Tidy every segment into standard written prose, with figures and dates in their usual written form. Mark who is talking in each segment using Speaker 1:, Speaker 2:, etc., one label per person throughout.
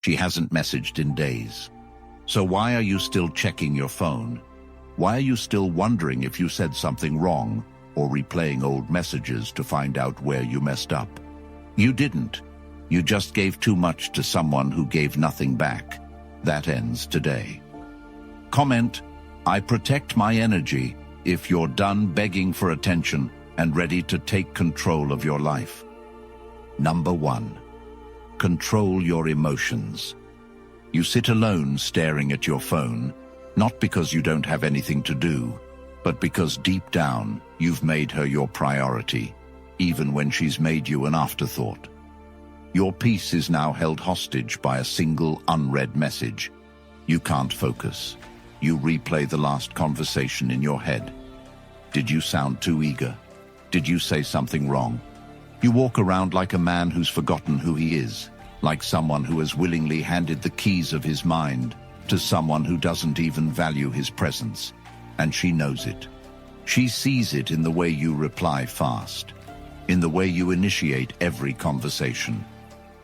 Speaker 1: She hasn't messaged in days. So why are you still checking your phone? Why are you still wondering if you said something wrong or replaying old messages to find out where you messed up? You didn't. You just gave too much to someone who gave nothing back. That ends today. Comment, I protect my energy if you're done begging for attention and ready to take control of your life. Number 1. Control your emotions. You sit alone staring at your phone, not because you don't have anything to do, but because deep down you've made her your priority, even when she's made you an afterthought. Your peace is now held hostage by a single unread message. You can't focus. You replay the last conversation in your head. Did you sound too eager? Did you say something wrong? You walk around like a man who's forgotten who he is, like someone who has willingly handed the keys of his mind to someone who doesn't even value his presence. And she knows it. She sees it in the way you reply fast, in the way you initiate every conversation,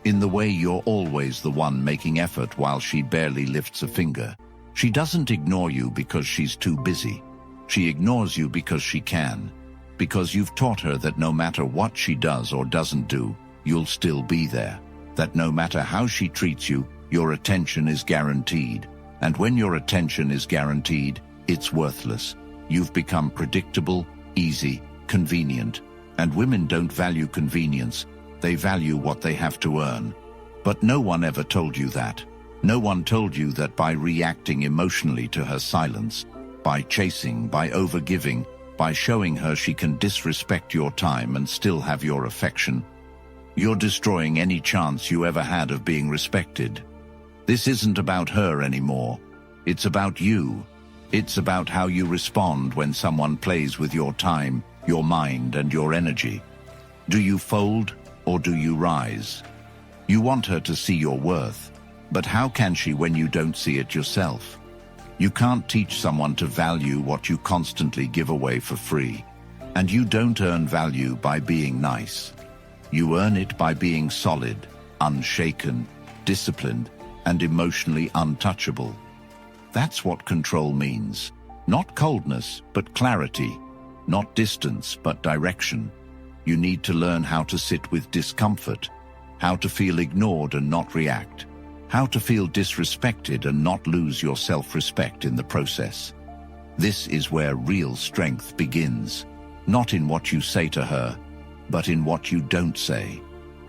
Speaker 1: in the way you're always the one making effort while she barely lifts a finger. She doesn't ignore you because she's too busy. She ignores you because she can, because you've taught her that no matter what she does or doesn't do, you'll still be there. That no matter how she treats you, your attention is guaranteed. And when your attention is guaranteed, it's worthless. You've become predictable, easy, convenient. And women don't value convenience. They value what they have to earn. But no one ever told you that. No one told you that by reacting emotionally to her silence, by chasing, by overgiving, by showing her she can disrespect your time and still have your affection, you're destroying any chance you ever had of being respected. This isn't about her anymore. It's about you. It's about how you respond when someone plays with your time, your mind, and your energy. Do you fold or do you rise? You want her to see your worth, but how can she when you don't see it yourself? You can't teach someone to value what you constantly give away for free. And you don't earn value by being nice. You earn it by being solid, unshaken, disciplined, and emotionally untouchable. That's what control means. Not coldness, but clarity. Not distance, but direction. You need to learn how to sit with discomfort, how to feel ignored and not react, how to feel disrespected and not lose your self-respect in the process. This is where real strength begins, not in what you say to her, but in what you don't say.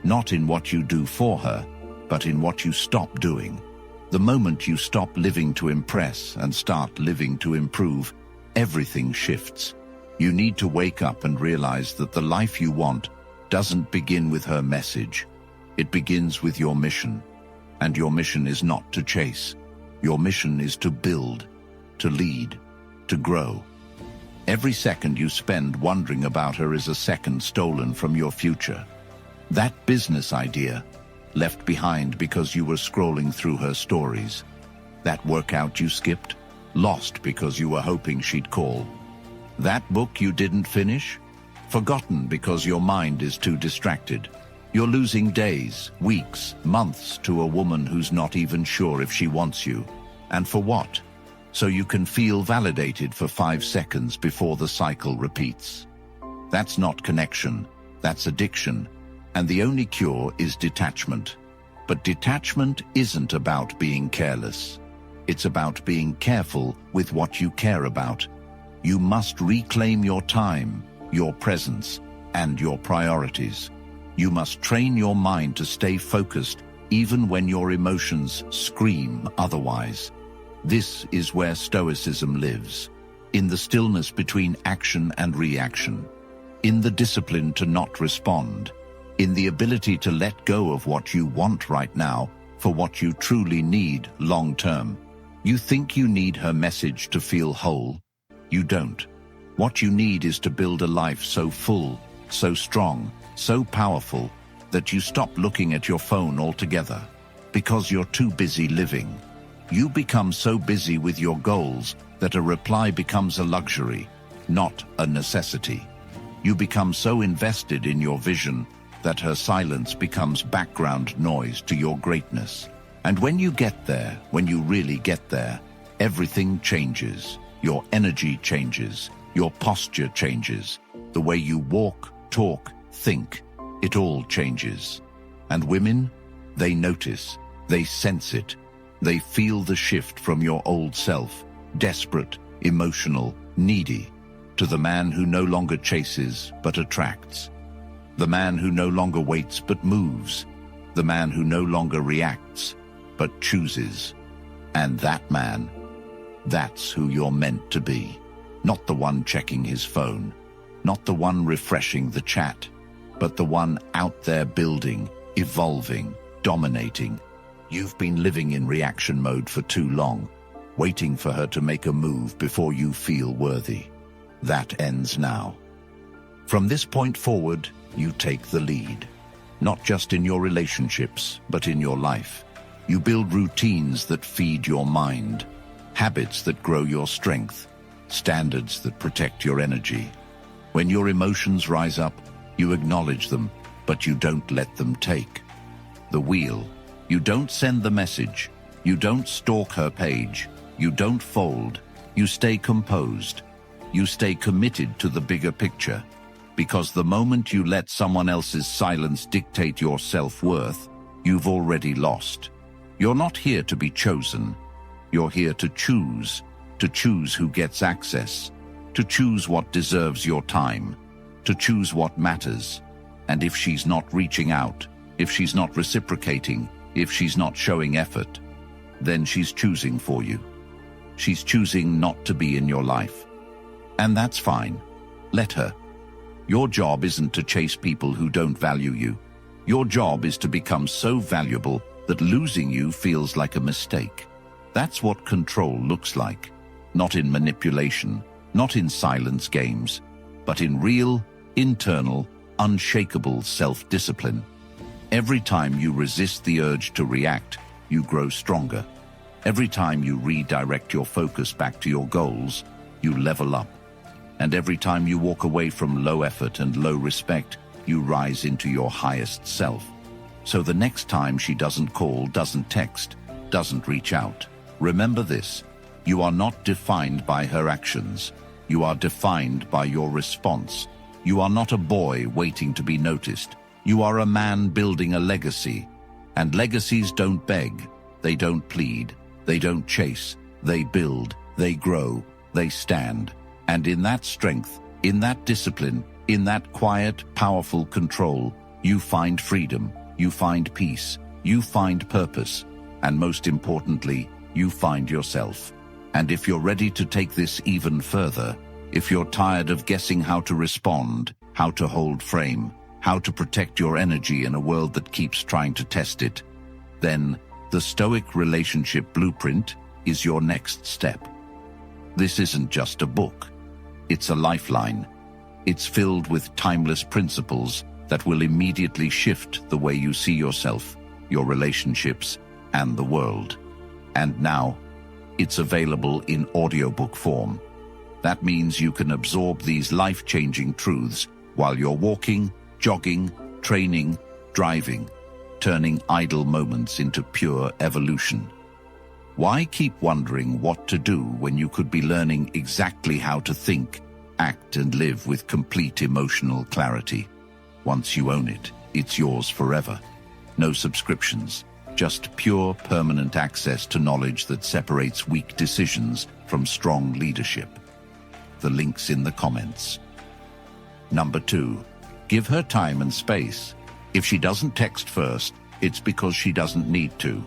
Speaker 1: Not in what you do for her, but in what you stop doing. The moment you stop living to impress and start living to improve, everything shifts. You need to wake up and realize that the life you want doesn't begin with her message. It begins with your mission. And your mission is not to chase. Your mission is to build, to lead, to grow. Every second you spend wondering about her is a second stolen from your future. That business idea, left behind because you were scrolling through her stories. That workout you skipped, lost because you were hoping she'd call. That book you didn't finish, forgotten because your mind is too distracted. You're losing days, weeks, months to a woman who's not even sure if she wants you. And for what? So you can feel validated for 5 seconds before the cycle repeats. That's not connection, that's addiction. And the only cure is detachment. But detachment isn't about being careless. It's about being careful with what you care about. You must reclaim your time, your presence, and your priorities. You must train your mind to stay focused even when your emotions scream otherwise. This is where Stoicism lives, in the stillness between action and reaction, in the discipline to not respond, in the ability to let go of what you want right now for what you truly need long-term. You think you need her message to feel whole. You don't. What you need is to build a life so full, so strong, so powerful, that you stop looking at your phone altogether, because you're too busy living. You become so busy with your goals that a reply becomes a luxury, not a necessity. You become so invested in your vision that her silence becomes background noise to your greatness. And when you get there, when you really get there, everything changes. Your energy changes. Your posture changes. The way you walk, talk, think, it all changes. And women, they notice, they sense it. They feel the shift from your old self, desperate, emotional, needy, to the man who no longer chases but attracts. The man who no longer waits but moves. The man who no longer reacts but chooses. And that man, that's who you're meant to be. Not the one checking his phone, not the one refreshing the chat, but the one out there building, evolving, dominating. You've been living in reaction mode for too long, waiting for her to make a move before you feel worthy. That ends now. From this point forward, you take the lead. Not just in your relationships, but in your life. You build routines that feed your mind, habits that grow your strength, standards that protect your energy. When your emotions rise up, you acknowledge them, but you don't let them take the wheel. You don't send the message. You don't stalk her page. You don't fold. You stay composed. You stay committed to the bigger picture. Because the moment you let someone else's silence dictate your self-worth, you've already lost. You're not here to be chosen. You're here to choose who gets access, to choose what deserves your time, to choose what matters. And if she's not reaching out, if she's not reciprocating, if she's not showing effort, then she's choosing for you. She's choosing not to be in your life. And that's fine. Let her. Your job isn't to chase people who don't value you. Your job is to become so valuable that losing you feels like a mistake. That's what control looks like. Not in manipulation, not in silence games, but in real, internal, unshakable self-discipline. Every time you resist the urge to react, you grow stronger. Every time you redirect your focus back to your goals, you level up. And every time you walk away from low effort and low respect, you rise into your highest self. So the next time she doesn't call, doesn't text, doesn't reach out, remember this: you are not defined by her actions. You are defined by your response. You are not a boy waiting to be noticed. You are a man building a legacy. And legacies don't beg, they don't plead, they don't chase, they build, they grow, they stand. And in that strength, in that discipline, in that quiet, powerful control, you find freedom, you find peace, you find purpose, and most importantly, you find yourself. And if you're ready to take this even further, if you're tired of guessing how to respond, how to hold frame, how to protect your energy in a world that keeps trying to test it, then the Stoic Relationship Blueprint is your next step. This isn't just a book. It's a lifeline. It's filled with timeless principles that will immediately shift the way you see yourself, your relationships, and the world. And now, it's available in audiobook form. That means you can absorb these life-changing truths while you're walking, jogging, training, driving, turning idle moments into pure evolution. Why keep wondering what to do when you could be learning exactly how to think, act, and live with complete emotional clarity? Once you own it, it's yours forever. No subscriptions, just pure, permanent access to knowledge that separates weak decisions from strong leadership. The link's in the comments. Number 2, give her time and space. If she doesn't text first, it's because she doesn't need to.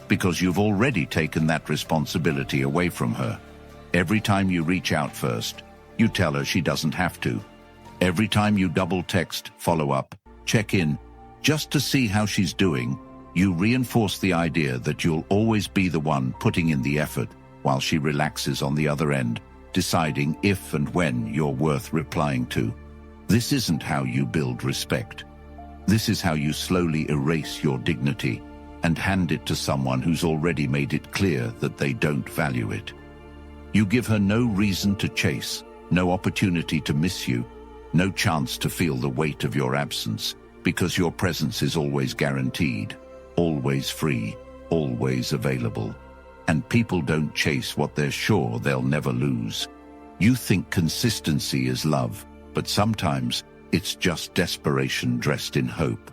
Speaker 1: Because you've already taken that responsibility away from her. Every time you reach out first, you tell her she doesn't have to. Every time you double text, follow up, check in, just to see how she's doing, you reinforce the idea that you'll always be the one putting in the effort while she relaxes on the other end, deciding if and when you're worth replying to. This isn't how you build respect. This is how you slowly erase your dignity and hand it to someone who's already made it clear that they don't value it. You give her no reason to chase, no opportunity to miss you, no chance to feel the weight of your absence, because your presence is always guaranteed, always free, always available. And people don't chase what they're sure they'll never lose. You think consistency is love, but sometimes it's just desperation dressed in hope.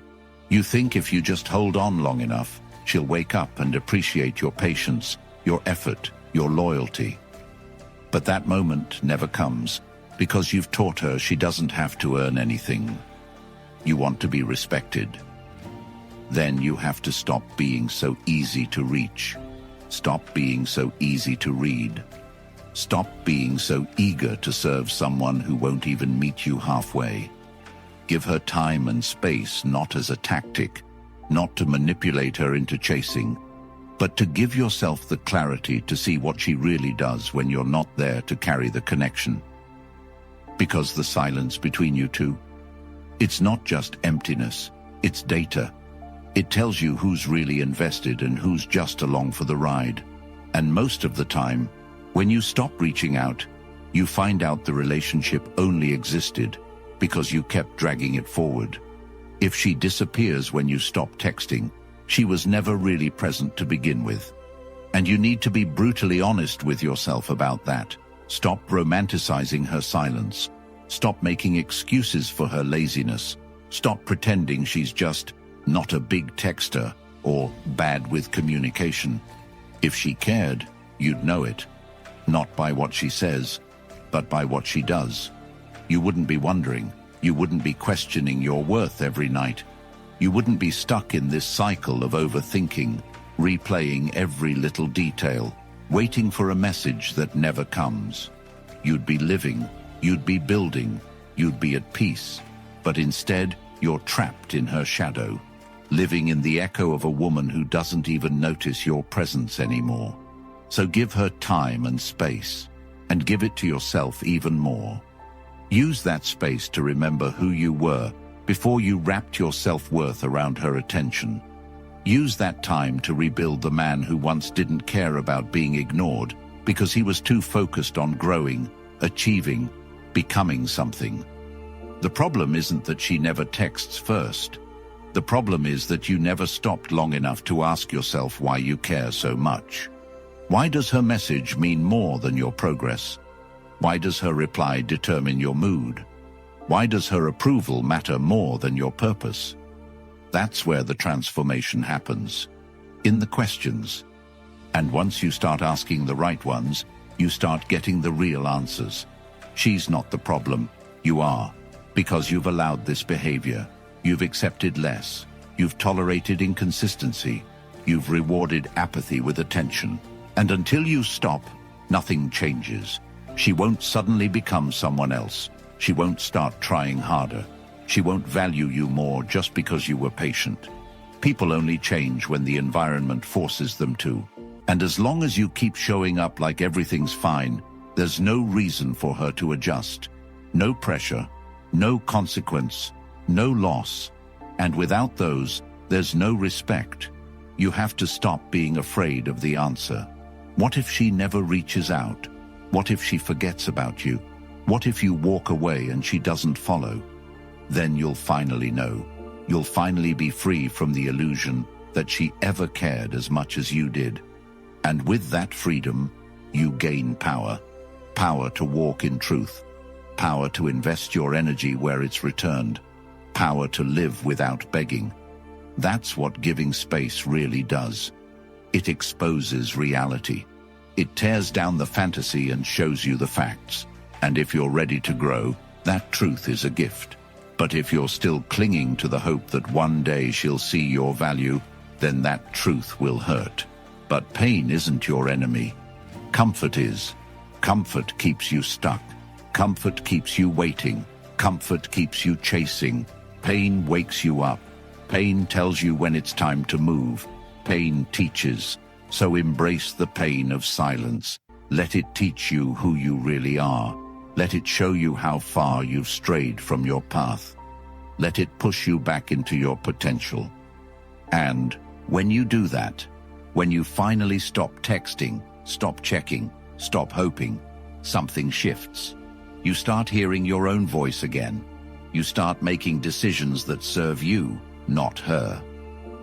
Speaker 1: You think if you just hold on long enough, she'll wake up and appreciate your patience, your effort, your loyalty. But that moment never comes, because you've taught her she doesn't have to earn anything. You want to be respected. Then you have to stop being so easy to reach. Stop being so easy to read. Stop being so eager to serve someone who won't even meet you halfway. Give her time and space, not as a tactic, not to manipulate her into chasing, but to give yourself the clarity to see what she really does when you're not there to carry the connection. Because the silence between you two, it's not just emptiness, it's data. It tells you who's really invested and who's just along for the ride. And most of the time, when you stop reaching out, you find out the relationship only existed because you kept dragging it forward. If she disappears when you stop texting, she was never really present to begin with. And you need to be brutally honest with yourself about that. Stop romanticizing her silence. Stop making excuses for her laziness. Stop pretending she's just not a big texter or bad with communication. If she cared, you'd know it. Not by what she says, but by what she does. You wouldn't be wondering. You wouldn't be questioning your worth every night. You wouldn't be stuck in this cycle of overthinking, replaying every little detail, waiting for a message that never comes. You'd be living, you'd be building, you'd be at peace. But instead, you're trapped in her shadow, living in the echo of a woman who doesn't even notice your presence anymore. So give her time and space, and give it to yourself even more. Use that space to remember who you were before you wrapped your self-worth around her attention. Use that time to rebuild the man who once didn't care about being ignored because he was too focused on growing, achieving, becoming something. The problem isn't that she never texts first. The problem is that you never stopped long enough to ask yourself why you care so much. Why does her message mean more than your progress? Why does her reply determine your mood? Why does her approval matter more than your purpose? That's where the transformation happens, in the questions. And once you start asking the right ones, you start getting the real answers. She's not the problem, you are, because you've allowed this behavior. You've accepted less. You've tolerated inconsistency. You've rewarded apathy with attention. And until you stop, nothing changes. She won't suddenly become someone else. She won't start trying harder. She won't value you more just because you were patient. People only change when the environment forces them to. And as long as you keep showing up like everything's fine, there's no reason for her to adjust. No pressure, no consequence, no loss. And without those, there's no respect. You have to stop being afraid of the answer. What if she never reaches out? What if she forgets about you? What if you walk away and she doesn't follow? Then you'll finally know. You'll finally be free from the illusion that she ever cared as much as you did. And with that freedom, you gain power. Power to walk in truth. Power to invest your energy where it's returned. Power to live without begging. That's what giving space really does. It exposes reality. It tears down the fantasy and shows you the facts. And if you're ready to grow, that truth is a gift. But if you're still clinging to the hope that one day she'll see your value, then that truth will hurt. But pain isn't your enemy. Comfort is. Comfort keeps you stuck. Comfort keeps you waiting. Comfort keeps you chasing. Pain wakes you up. Pain tells you when it's time to move. Pain teaches. So embrace the pain of silence. Let it teach you who you really are. Let it show you how far you've strayed from your path. Let it push you back into your potential. And when you do that, when you finally stop texting, stop checking, stop hoping, something shifts. You start hearing your own voice again. You start making decisions that serve you, not her.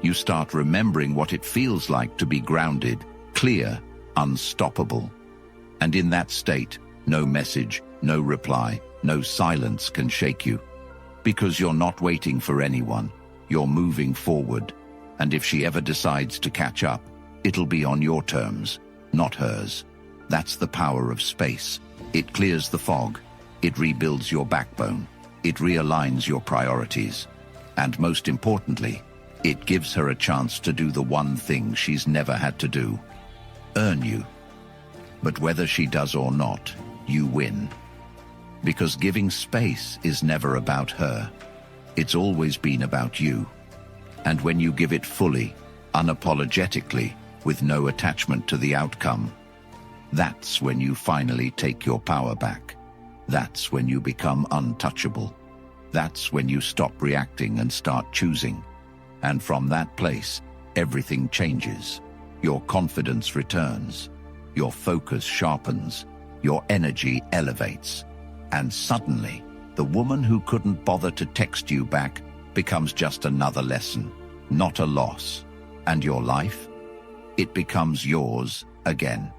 Speaker 1: You start remembering what it feels like to be grounded, clear, unstoppable. And in that state, no message, no reply, no silence can shake you. Because you're not waiting for anyone, you're moving forward. And if she ever decides to catch up, it'll be on your terms, not hers. That's the power of space. It clears the fog. It rebuilds your backbone. It realigns your priorities. And most importantly, it gives her a chance to do the one thing she's never had to do: earn you. But whether she does or not, you win. Because giving space is never about her. It's always been about you. And when you give it fully, unapologetically, with no attachment to the outcome, that's when you finally take your power back. That's when you become untouchable. That's when you stop reacting and start choosing. And from that place, everything changes. Your confidence returns. Your focus sharpens. Your energy elevates. And suddenly, the woman who couldn't bother to text you back becomes just another lesson, not a loss. And your life? It becomes yours again.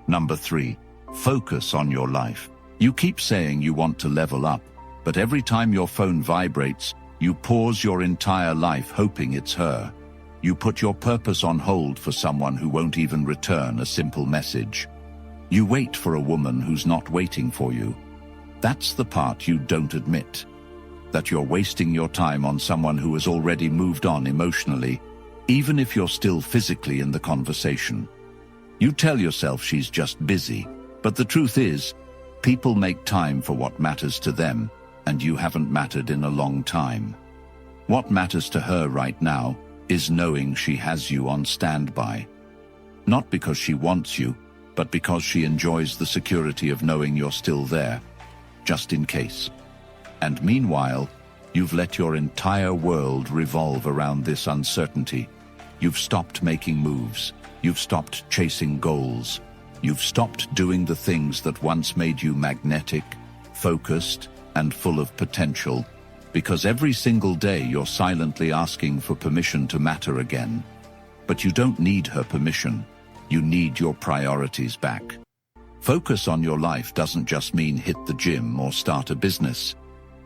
Speaker 1: Number 3, focus on your life. You keep saying you want to level up, but every time your phone vibrates, you pause your entire life hoping it's her. You put your purpose on hold for someone who won't even return a simple message. You wait for a woman who's not waiting for you. That's the part you don't admit. That you're wasting your time on someone who has already moved on emotionally, even if you're still physically in the conversation. You tell yourself she's just busy, but the truth is, people make time for what matters to them, and you haven't mattered in a long time. What matters to her right now is knowing she has you on standby. Not because she wants you, but because she enjoys the security of knowing you're still there, just in case. And meanwhile, you've let your entire world revolve around this uncertainty. You've stopped making moves. You've stopped chasing goals. You've stopped doing the things that once made you magnetic, focused, and full of potential, because every single day you're silently asking for permission to matter again. But you don't need her permission. You need your priorities back. Focus on your life doesn't just mean hit the gym or start a business.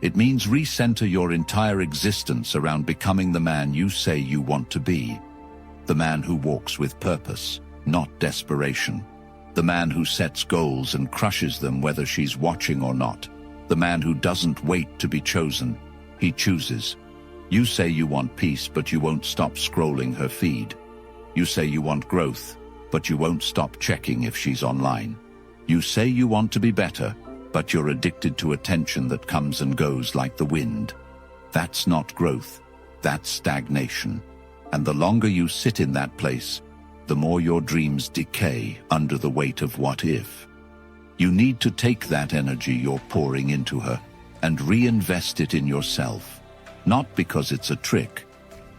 Speaker 1: It means recenter your entire existence around becoming the man you say you want to be. The man who walks with purpose, not desperation. The man who sets goals and crushes them whether she's watching or not. The man who doesn't wait to be chosen. He chooses. You say you want peace, but you won't stop scrolling her feed. You say you want growth, but you won't stop checking if she's online. You say you want to be better, but you're addicted to attention that comes and goes like the wind. That's not growth. That's stagnation. And the longer you sit in that place, the more your dreams decay under the weight of what if. You need to take that energy you're pouring into her and reinvest it in yourself. Not because it's a trick,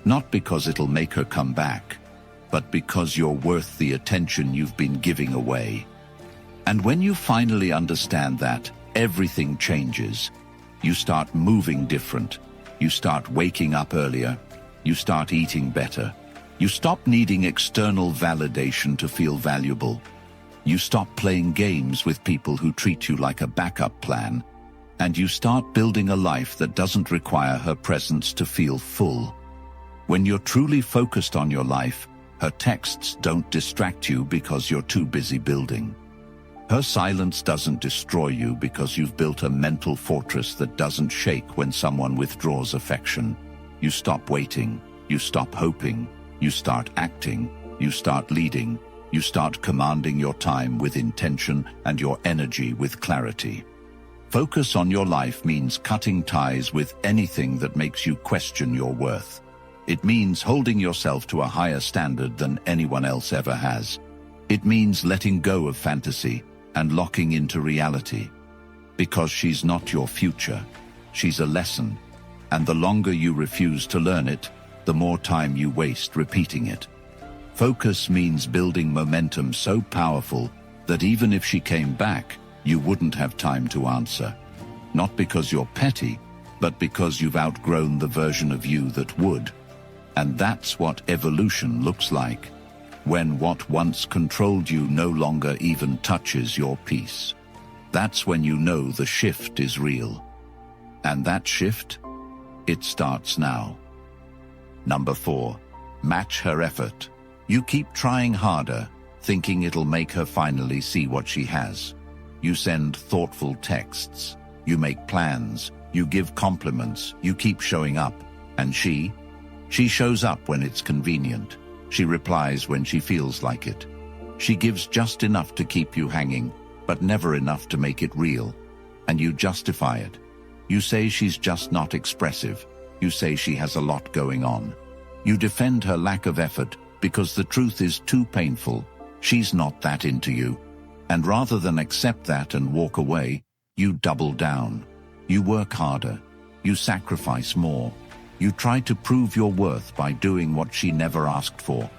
Speaker 1: not because it'll make her come back, but because you're worth the attention you've been giving away. And when you finally understand that, everything changes. You start moving different. You start waking up earlier. You start eating better. You stop needing external validation to feel valuable. You stop playing games with people who treat you like a backup plan. And you start building a life that doesn't require her presence to feel full. When you're truly focused on your life, her texts don't distract you because you're too busy building. Her silence doesn't destroy you because you've built a mental fortress that doesn't shake when someone withdraws affection. You stop waiting, you stop hoping, you start acting, you start leading, you start commanding your time with intention and your energy with clarity. Focus on your life means cutting ties with anything that makes you question your worth. It means holding yourself to a higher standard than anyone else ever has. It means letting go of fantasy and locking into reality. Because she's not your future, she's a lesson. And the longer you refuse to learn it, the more time you waste repeating it. Focus means building momentum so powerful that even if she came back, you wouldn't have time to answer. Not because you're petty, but because you've outgrown the version of you that would. And that's what evolution looks like, when what once controlled you no longer even touches your peace. That's when you know the shift is real. And that shift? It starts now. Number 4. Match her effort. You keep trying harder, thinking it'll make her finally see what she has. You send thoughtful texts. You make plans. You give compliments. You keep showing up. And she shows up when it's convenient. She replies when she feels like it. She gives just enough to keep you hanging, but never enough to make it real. And you justify it. You say she's just not expressive. You say she has a lot going on. You defend her lack of effort because the truth is too painful. She's not that into you. And rather than accept that and walk away, you double down. You work harder. You sacrifice more. You try to prove your worth by doing what she never asked for.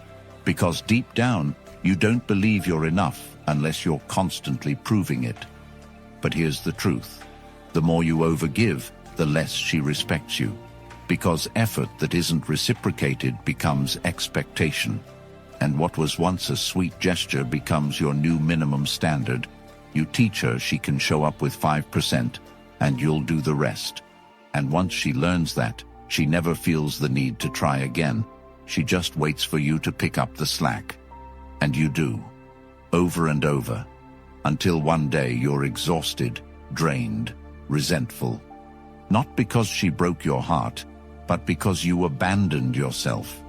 Speaker 1: Because deep down, you don't believe you're enough unless you're constantly proving it. But here's the truth. The more you overgive, the less she respects you. Because effort that isn't reciprocated becomes expectation. And what was once a sweet gesture becomes your new minimum standard. You teach her she can show up with 5%, and you'll do the rest. And once she learns that, she never feels the need to try again. She just waits for you to pick up the slack. And you do. Over and over. Until one day you're exhausted, drained, resentful. Not because she broke your heart, but because you abandoned yourself.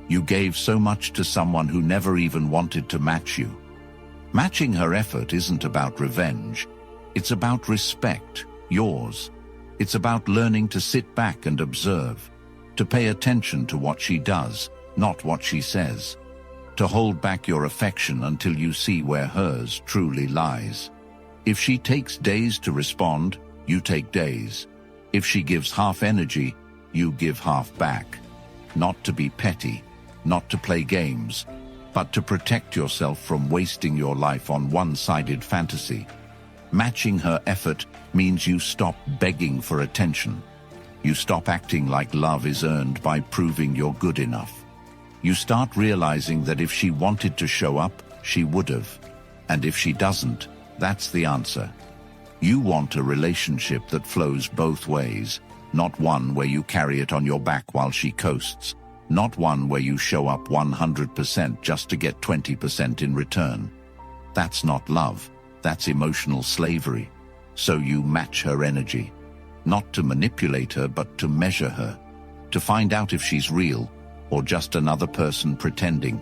Speaker 1: You gave so much to someone who never even wanted to match you. Matching her effort isn't about revenge. It's about respect, yours. It's about learning to sit back and observe, to pay attention to what she does, not what she says, to hold back your affection until you see where hers truly lies. If she takes days to respond, you take days. If she gives half energy, you give half back. Not to be petty, not to play games, but to protect yourself from wasting your life on one-sided fantasy. Matching her effort means you stop begging for attention. You stop acting like love is earned by proving you're good enough. You start realizing that if she wanted to show up, she would have. And if she doesn't, that's the answer. You want a relationship that flows both ways, not one where you carry it on your back while she coasts, not one where you show up 100% just to get 20% in return. That's not love. That's emotional slavery. So you match her energy, not to manipulate her, but to measure her, to find out if she's real or just another person pretending.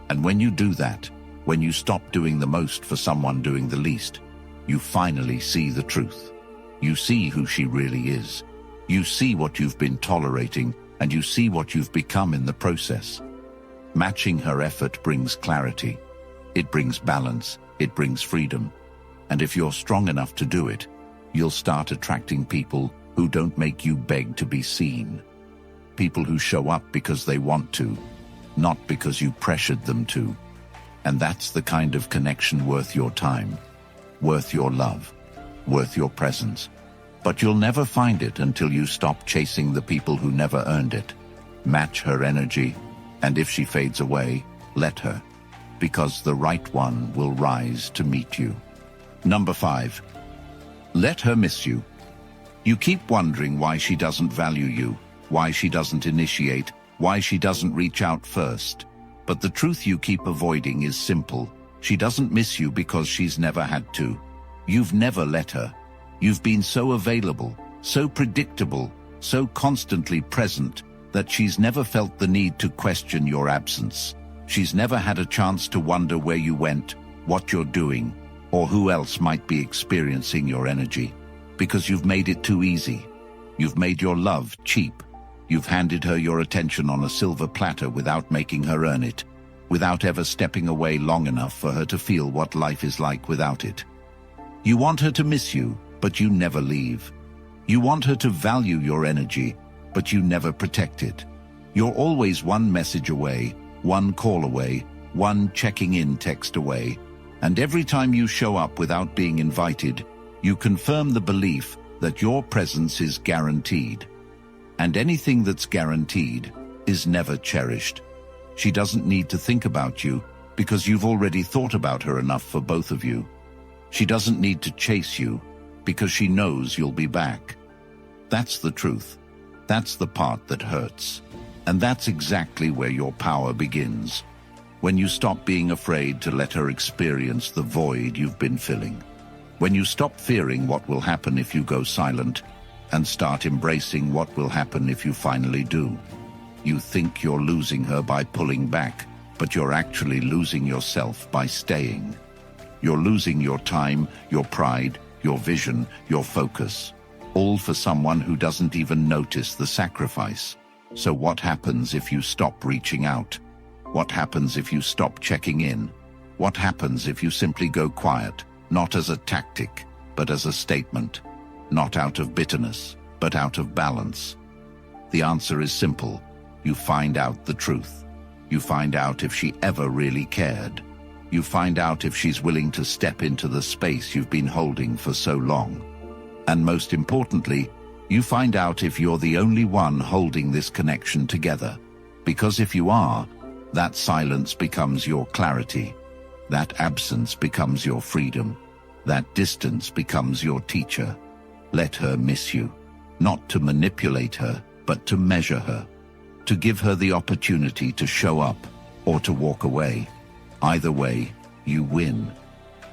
Speaker 1: And when you do that, when you stop doing the most for someone doing the least, you finally see the truth. You see who she really is. You see what you've been tolerating, and you see what you've become in the process. Matching her effort brings clarity. It brings balance. It brings freedom. And if you're strong enough to do it, you'll start attracting people who don't make you beg to be seen. People who show up because they want to, not because you pressured them to. And that's the kind of connection worth your time, worth your love, worth your presence. But you'll never find it until you stop chasing the people who never earned it. Match her energy, and if she fades away, let her, because the right one will rise to meet you. Number 5. Let her miss you. You keep wondering why she doesn't value you, why she doesn't initiate, why she doesn't reach out first. But the truth you keep avoiding is simple. She doesn't miss you because she's never had to. You've never let her. You've been so available, so predictable, so constantly present that she's never felt the need to question your absence. She's never had a chance to wonder where you went, what you're doing, or who else might be experiencing your energy. Because you've made it too easy. You've made your love cheap. You've handed her your attention on a silver platter without making her earn it, without ever stepping away long enough for her to feel what life is like without it. You want her to miss you, but you never leave. You want her to value your energy, but you never protect it. You're always one message away, one call away, one checking-in text away, and every time you show up without being invited, you confirm the belief that your presence is guaranteed. And anything that's guaranteed, is never cherished. She doesn't need to think about you because you've already thought about her enough for both of you. She doesn't need to chase you because she knows you'll be back. That's the truth. That's the part that hurts. And that's exactly where your power begins. When you stop being afraid to let her experience the void you've been filling. When you stop fearing what will happen if you go silent and start embracing what will happen if you finally do. You think you're losing her by pulling back, but you're actually losing yourself by staying. You're losing your time, your pride, your vision, your focus, all for someone who doesn't even notice the sacrifice. So what happens if you stop reaching out? What happens if you stop checking in? What happens if you simply go quiet, not as a tactic, but as a statement? Not out of bitterness, but out of balance. The answer is simple. You find out the truth. You find out if she ever really cared. You find out if she's willing to step into the space you've been holding for so long. And most importantly, you find out if you're the only one holding this connection together. Because if you are, that silence becomes your clarity. That absence becomes your freedom. That distance becomes your teacher. Let her miss you. Not to manipulate her, but to measure her. To give her the opportunity to show up or to walk away. Either way, you win.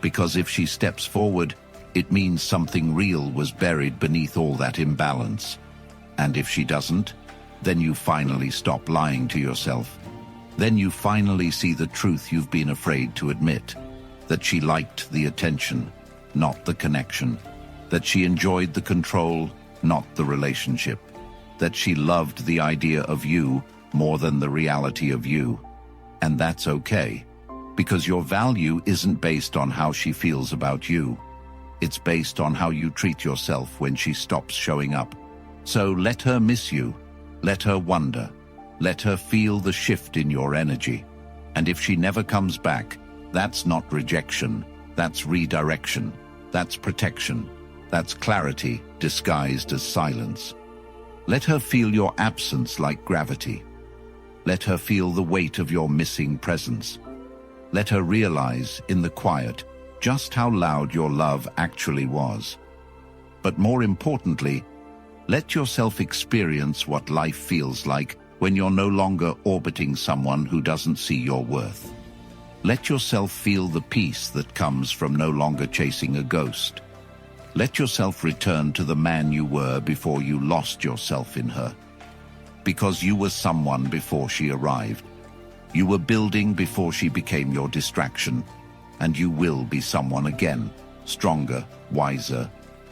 Speaker 1: Because if she steps forward, it means something real was buried beneath all that imbalance. And if she doesn't, then you finally stop lying to yourself. Then you finally see the truth you've been afraid to admit. That she liked the attention, not the connection. That she enjoyed the control, not the relationship. That she loved the idea of you more than the reality of you. And that's okay. Because your value isn't based on how she feels about you. It's based on how you treat yourself when she stops showing up. So let her miss you. Let her wonder. Let her feel the shift in your energy. And if she never comes back, that's not rejection. That's redirection. That's protection. That's clarity disguised as silence. Let her feel your absence like gravity. Let her feel the weight of your missing presence. Let her realize, in the quiet, just how loud your love actually was. But more importantly, let yourself experience what life feels like when you're no longer orbiting someone who doesn't see your worth. Let yourself feel the peace that comes from no longer chasing a ghost. Let yourself return to the man you were before you lost yourself in her. Because you were someone before she arrived. You were building before she became your distraction, and you will be someone again, stronger, wiser,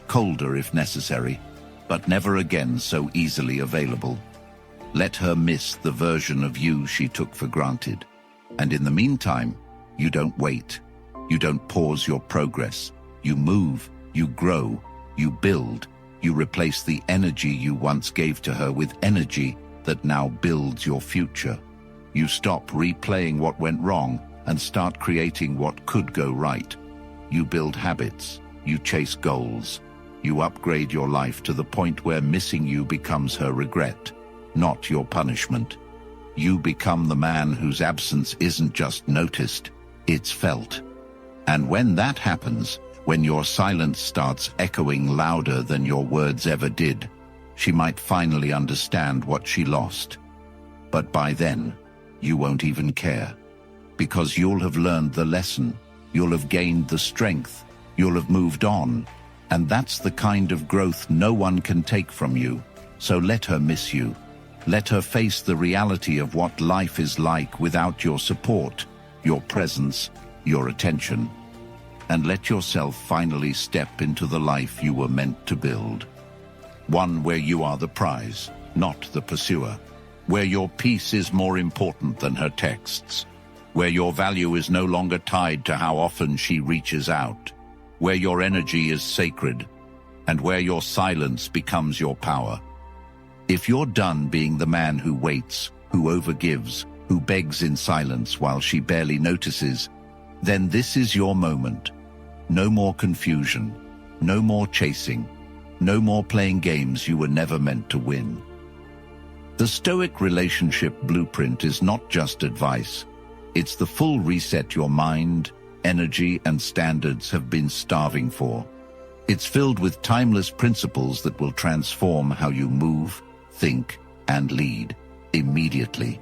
Speaker 1: colder if necessary, but never again so easily available. Let her miss the version of you she took for granted. And in the meantime, you don't wait. You don't pause your progress. You move, you grow, you build, you replace the energy you once gave to her with energy that now builds your future. You stop replaying what went wrong and start creating what could go right. You build habits, you chase goals, you upgrade your life to the point where missing you becomes her regret, not your punishment. You become the man whose absence isn't just noticed, it's felt. And when that happens, when your silence starts echoing louder than your words ever did, she might finally understand what she lost. But by then, you won't even care. Because you'll have learned the lesson, you'll have gained the strength, you'll have moved on. And that's the kind of growth no one can take from you. So let her miss you. Let her face the reality of what life is like without your support, your presence, your attention. And let yourself finally step into the life you were meant to build. One where you are the prize, not the pursuer. Where your peace is more important than her texts. Where your value is no longer tied to how often she reaches out. Where your energy is sacred. And where your silence becomes your power. If you're done being the man who waits, who overgives, who begs in silence while she barely notices, then this is your moment. No more confusion, no more chasing, no more playing games you were never meant to win. The Stoic relationship blueprint is not just advice. It's the full reset your mind, energy, and standards have been starving for. It's filled with timeless principles that will transform how you move, think, and lead immediately.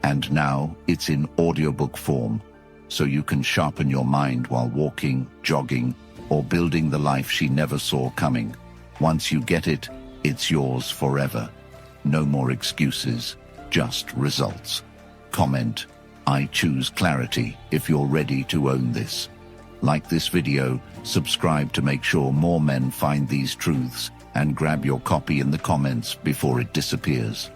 Speaker 1: And now it's in audiobook form, so you can sharpen your mind while walking, jogging, or building the life she never saw coming. Once you get it, it's yours forever. No more excuses, just results. Comment, "I choose clarity," if you're ready to own this. Like this video, subscribe to make sure more men find these truths, and grab your copy in the comments before it disappears.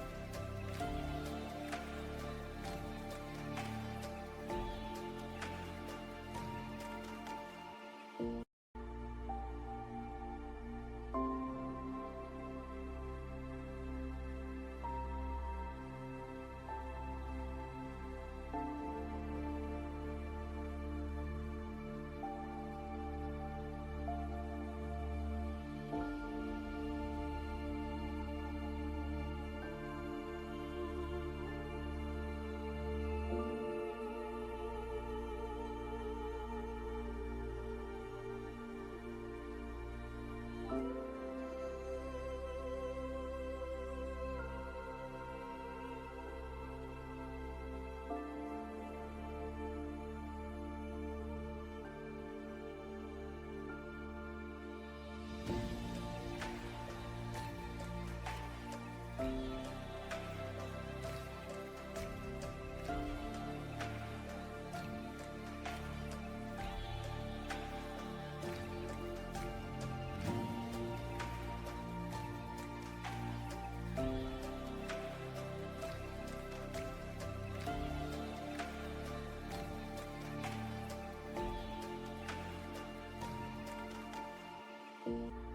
Speaker 2: you